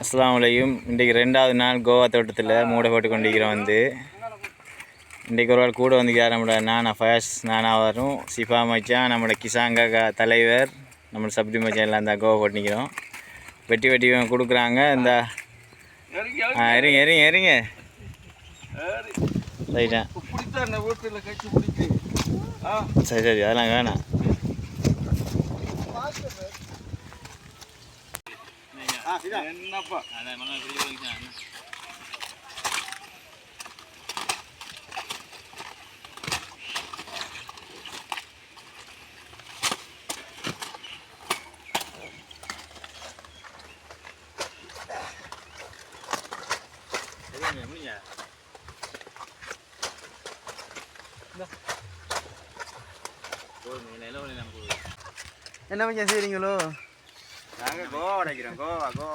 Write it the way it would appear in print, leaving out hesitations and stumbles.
அஸ்ஸலாமு அலைக்கும். இன்றைக்கி 2வது நாள் கோவா தோட்டத்தில் மூடை போட்டு கொண்டிருக்கிறோம். இன்றைக்கு ஒரு ஆள் கூட நம்மளோட நானா ஃபயாஸ் நானா வரும், சிஃபா மச்சான், நம்மளோட கிசாங்கா தலைவர், நம்மளோட சப்தி மச்சான் எல்லாம் இந்த கோவா போட்டு நிற்கிறோம். வெட்டி கொடுக்குறாங்க. இந்த எரிங்க ரைட்டா. சரி அதெல்லாம் வேணாம். என்னப்பா என்ன மச்சான் செய்றீங்களோ? நாங்கள் கோவா உடைக்கிறோம். கோவா